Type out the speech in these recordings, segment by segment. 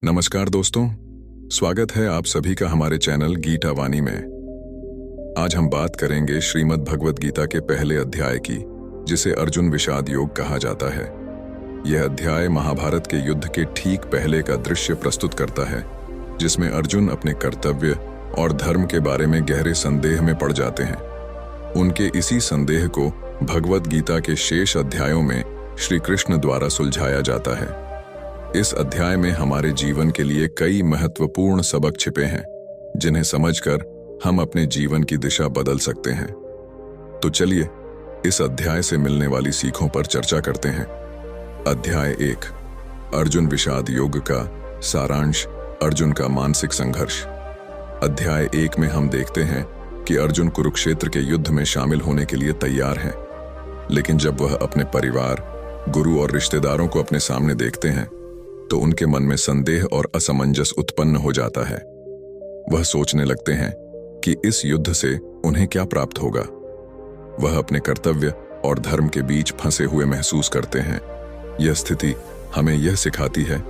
नमस्कार दोस्तों, स्वागत है आप सभी का हमारे चैनल गीता वाणी में। आज हम बात करेंगे श्रीमद् भगवद गीता के पहले अध्याय की, जिसे अर्जुन विषाद योग कहा जाता है। यह अध्याय महाभारत के युद्ध के ठीक पहले का दृश्य प्रस्तुत करता है, जिसमें अर्जुन अपने कर्तव्य और धर्म के बारे में गहरे संदेह में पड़ जाते हैं। उनके इसी संदेह को भगवद गीता के शेष अध्यायों में श्री कृष्ण द्वारा सुलझाया जाता है। इस अध्याय में हमारे जीवन के लिए कई महत्वपूर्ण सबक छिपे हैं, जिन्हें समझकर हम अपने जीवन की दिशा बदल सकते हैं। तो चलिए इस अध्याय से मिलने वाली सीखों पर चर्चा करते हैं। अध्याय 1, अर्जुन विषाद योग का सारांश, अर्जुन का मानसिक संघर्ष। अध्याय 1 में हम देखते हैं कि अर्जुन कुरुक्षेत्र के युद्ध में शामिल होने के लिए तैयार हैं, लेकिन जब वह अपने परिवार, गुरु और रिश्तेदारों को अपने सामने देखते हैं तो उनके मन में संदेह और असमंजस उत्पन्न हो जाता है। वह सोचने लगते हैं कि इस युद्ध से उन्हें क्या प्राप्त होगा। वह अपने कर्तव्य और धर्म के बीच फंसे हुए महसूस करते हैं। यह स्थिति हमें यह सिखाती है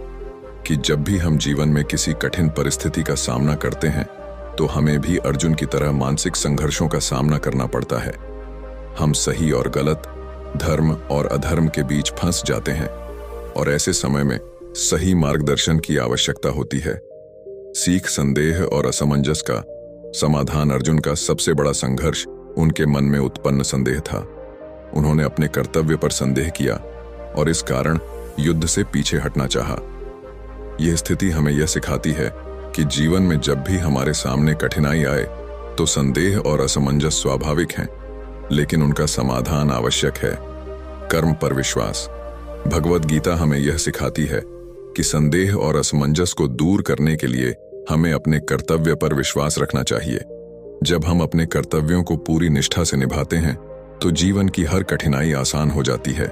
कि जब भी हम जीवन में किसी कठिन परिस्थिति का सामना करते हैं तो हमें भी अर्जुन की तरह मानसिक संघर्षों का सामना करना पड़ता है। हम सही और गलत, धर्म और अधर्म के बीच फंस जाते हैं और ऐसे समय में सही मार्गदर्शन की आवश्यकता होती है। सीख, संदेह और असमंजस का समाधान। अर्जुन का सबसे बड़ा संघर्ष उनके मन में उत्पन्न संदेह था। उन्होंने अपने कर्तव्य पर संदेह किया और इस कारण युद्ध से पीछे हटना चाहा। यह स्थिति हमें यह सिखाती है कि जीवन में जब भी हमारे सामने कठिनाई आए तो संदेह और असमंजस स्वाभाविक हैं, लेकिन उनका समाधान आवश्यक है। कर्म पर विश्वास। भगवद गीता हमें यह सिखाती है कि संदेह और असमंजस को दूर करने के लिए हमें अपने कर्तव्य पर विश्वास रखना चाहिए। जब हम अपने कर्तव्यों को पूरी निष्ठा से निभाते हैं तो जीवन की हर कठिनाई आसान हो जाती है।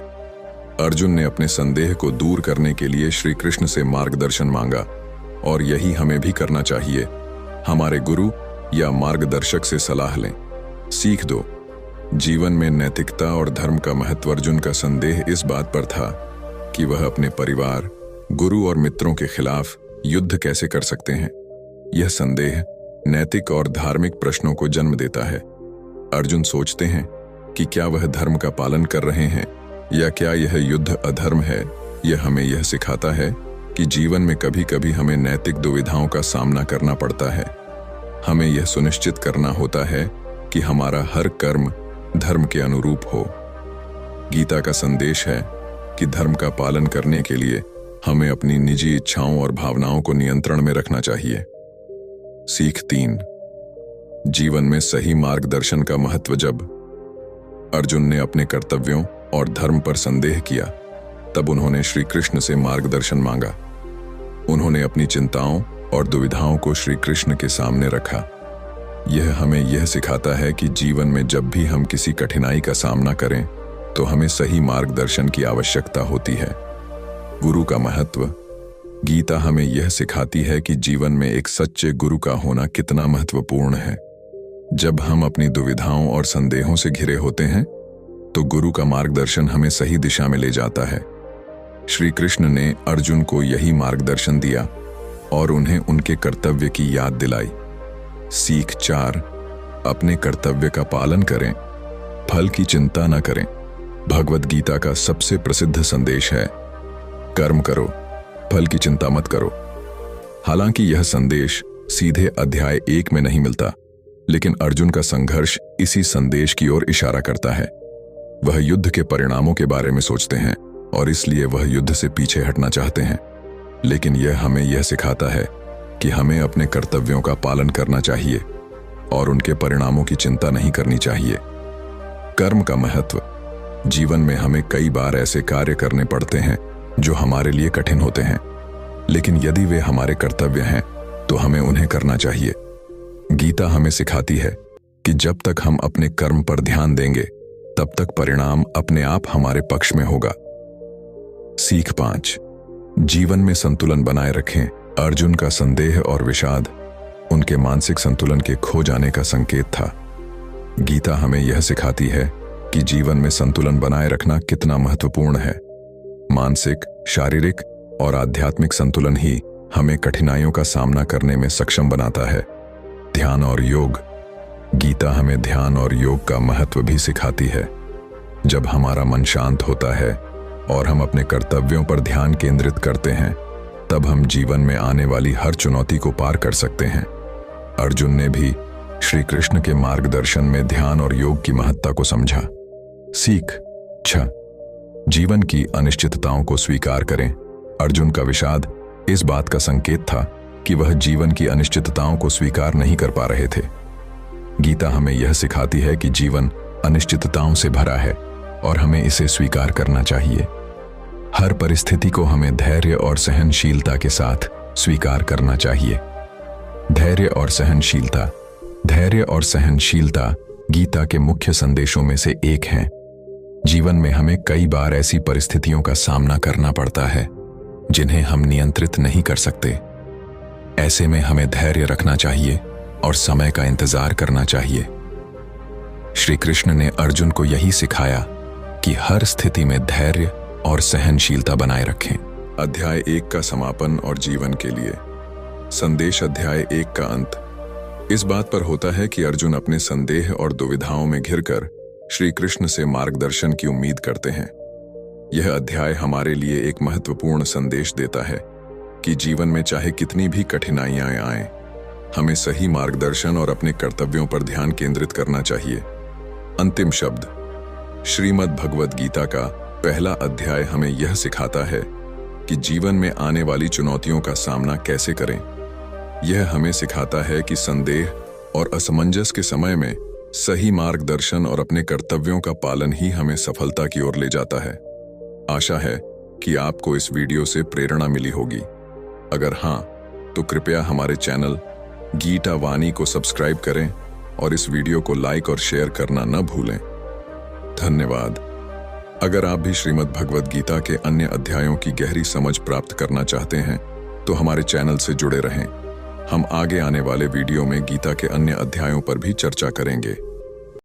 अर्जुन ने अपने संदेह को दूर करने के लिए श्री कृष्ण से मार्गदर्शन मांगा और यही हमें भी करना चाहिए। हमारे गुरु या मार्गदर्शक से सलाह लें। सीख 2, जीवन में नैतिकता और धर्म का महत्व। अर्जुन का संदेह इस बात पर था कि वह अपने परिवार, गुरु और मित्रों के खिलाफ युद्ध कैसे कर सकते हैं। यह संदेह नैतिक और धार्मिक प्रश्नों को जन्म देता है। अर्जुन सोचते हैं कि क्या वह धर्म का पालन कर रहे हैं या क्या यह युद्ध अधर्म है। यह हमें यह सिखाता है कि जीवन में कभी कभी हमें नैतिक दुविधाओं का सामना करना पड़ता है। हमें यह सुनिश्चित करना होता है कि हमारा हर कर्म धर्म के अनुरूप हो। गीता का संदेश है कि धर्म का पालन करने के लिए हमें अपनी निजी इच्छाओं और भावनाओं को नियंत्रण में रखना चाहिए। सीख 3, जीवन में सही मार्गदर्शन का महत्व। जब अर्जुन ने अपने कर्तव्यों और धर्म पर संदेह किया तब उन्होंने श्री कृष्ण से मार्गदर्शन मांगा। उन्होंने अपनी चिंताओं और दुविधाओं को श्री कृष्ण के सामने रखा। यह हमें यह सिखाता है कि जीवन में जब भी हम किसी कठिनाई का सामना करें तो हमें सही मार्गदर्शन की आवश्यकता होती है। गुरु का महत्व। गीता हमें यह सिखाती है कि जीवन में एक सच्चे गुरु का होना कितना महत्वपूर्ण है। जब हम अपनी दुविधाओं और संदेहों से घिरे होते हैं तो गुरु का मार्गदर्शन हमें सही दिशा में ले जाता है। श्री कृष्ण ने अर्जुन को यही मार्गदर्शन दिया और उन्हें उनके कर्तव्य की याद दिलाई। सीख 4, अपने कर्तव्य का पालन करें, फल की चिंता न करें। भगवद गीता का सबसे प्रसिद्ध संदेश है, कर्म करो, फल की चिंता मत करो। हालांकि यह संदेश सीधे अध्याय 1 में नहीं मिलता, लेकिन अर्जुन का संघर्ष इसी संदेश की ओर इशारा करता है। वह युद्ध के परिणामों के बारे में सोचते हैं और इसलिए वह युद्ध से पीछे हटना चाहते हैं, लेकिन यह हमें यह सिखाता है कि हमें अपने कर्तव्यों का पालन करना चाहिए और उनके परिणामों की चिंता नहीं करनी चाहिए। कर्म का महत्व। जीवन में हमें कई बार ऐसे कार्य करने पड़ते हैं जो हमारे लिए कठिन होते हैं, लेकिन यदि वे हमारे कर्तव्य हैं तो हमें उन्हें करना चाहिए। गीता हमें सिखाती है कि जब तक हम अपने कर्म पर ध्यान देंगे तब तक परिणाम अपने आप हमारे पक्ष में होगा। सीख 5, जीवन में संतुलन बनाए रखें। अर्जुन का संदेह और विषाद उनके मानसिक संतुलन के खो जाने का संकेत था। गीता हमें यह सिखाती है कि जीवन में संतुलन बनाए रखना कितना महत्वपूर्ण है। मानसिक, शारीरिक और आध्यात्मिक संतुलन ही हमें कठिनाइयों का सामना करने में सक्षम बनाता है। ध्यान और योग। गीता हमें ध्यान और योग का महत्व भी सिखाती है। जब हमारा मन शांत होता है और हम अपने कर्तव्यों पर ध्यान केंद्रित करते हैं, तब हम जीवन में आने वाली हर चुनौती को पार कर सकते हैं। अर्जुन ने भी श्री कृष्ण के मार्गदर्शन में ध्यान और योग की महत्ता को समझा। सीख 6। जीवन की अनिश्चितताओं को स्वीकार करें। अर्जुन का विषाद इस बात का संकेत था कि वह जीवन की अनिश्चितताओं को स्वीकार नहीं कर पा रहे थे। गीता हमें यह सिखाती है कि जीवन अनिश्चितताओं से भरा है और हमें इसे स्वीकार करना चाहिए। हर परिस्थिति को हमें धैर्य और सहनशीलता के साथ स्वीकार करना चाहिए। धैर्य और सहनशीलता। धैर्य और सहनशीलता गीता के मुख्य संदेशों में से एक हैं। जीवन में हमें कई बार ऐसी परिस्थितियों का सामना करना पड़ता है जिन्हें हम नियंत्रित नहीं कर सकते। ऐसे में हमें धैर्य रखना चाहिए और समय का इंतजार करना चाहिए। श्री कृष्ण ने अर्जुन को यही सिखाया कि हर स्थिति में धैर्य और सहनशीलता बनाए रखें। अध्याय 1 का समापन और जीवन के लिए संदेश। अध्याय 1 का अंत इस बात पर होता है कि अर्जुन अपने संदेह और दुविधाओं में घिरकर श्री कृष्ण से मार्गदर्शन की उम्मीद करते हैं। यह अध्याय हमारे लिए एक महत्वपूर्ण संदेश देता है कि जीवन में चाहे कितनी भी कठिनाइयां आएं, हमें सही मार्गदर्शन और अपने कर्तव्यों पर ध्यान केंद्रित करना चाहिए। अंतिम शब्द। श्रीमद् भगवद गीता का पहला अध्याय हमें यह सिखाता है कि जीवन में आने वाली चुनौतियों का सामना कैसे करें। यह हमें सिखाता है कि संदेह और असमंजस के समय में सही मार्गदर्शन और अपने कर्तव्यों का पालन ही हमें सफलता की ओर ले जाता है। आशा है कि आपको इस वीडियो से प्रेरणा मिली होगी। अगर हाँ, तो कृपया हमारे चैनल गीता वाणी को सब्सक्राइब करें और इस वीडियो को लाइक और शेयर करना न भूलें। धन्यवाद। अगर आप भी श्रीमद् भगवद गीता के अन्य अध्यायों की गहरी समझ प्राप्त करना चाहते हैं, तो हमारे चैनल से जुड़े रहें। हम आगे आने वाले वीडियो में गीता के अन्य अध्यायों पर भी चर्चा करेंगे।